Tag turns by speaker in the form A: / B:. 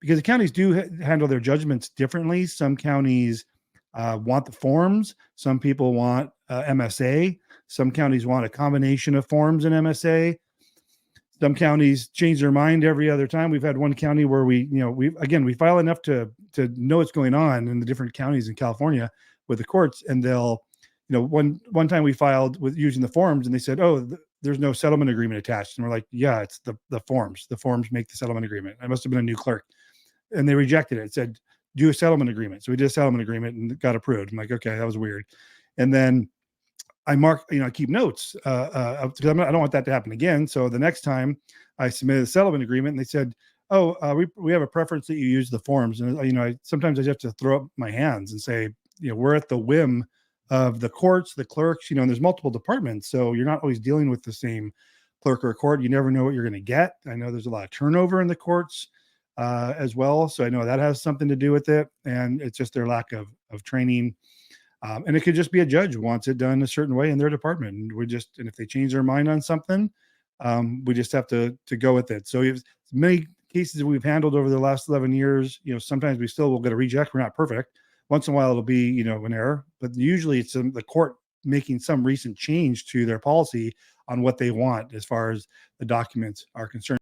A: because the counties do handle their judgments differently. Some counties want the forms. Some people want MSA. Some counties want a combination of forms and MSA. Some counties change their mind every other time. We've had one county where we file enough to know what's going on in the different counties in California with the courts, and they'll, one time we filed with using the forms, and they said, "Oh, there's no settlement agreement attached," and we're like, "Yeah, it's the forms. The forms make the settlement agreement." I must have been a new clerk, and they rejected it. It said, "Do a settlement agreement." So we did a settlement agreement and got approved. I'm like, okay, that was weird. And then I keep notes because I don't want that to happen again. So the next time I submitted a settlement agreement, and they said, "Oh, we have a preference that you use the forms." And sometimes I just have to throw up my hands and say, we're at the whim of the courts, the clerks. And there's multiple departments, so you're not always dealing with the same clerk or court. You never know what you're going to get. I know there's a lot of turnover in the courts as well, so I know that has something to do with it, and it's just their lack of training. And it could just be a judge who wants it done a certain way in their department. And if they change their mind on something, we just have to go with it. So if many cases we've handled over the last 11 years, sometimes we still will get a reject. We're not perfect. Once in a while it'll be, an error, but usually it's the court making some recent change to their policy on what they want as far as the documents are concerned.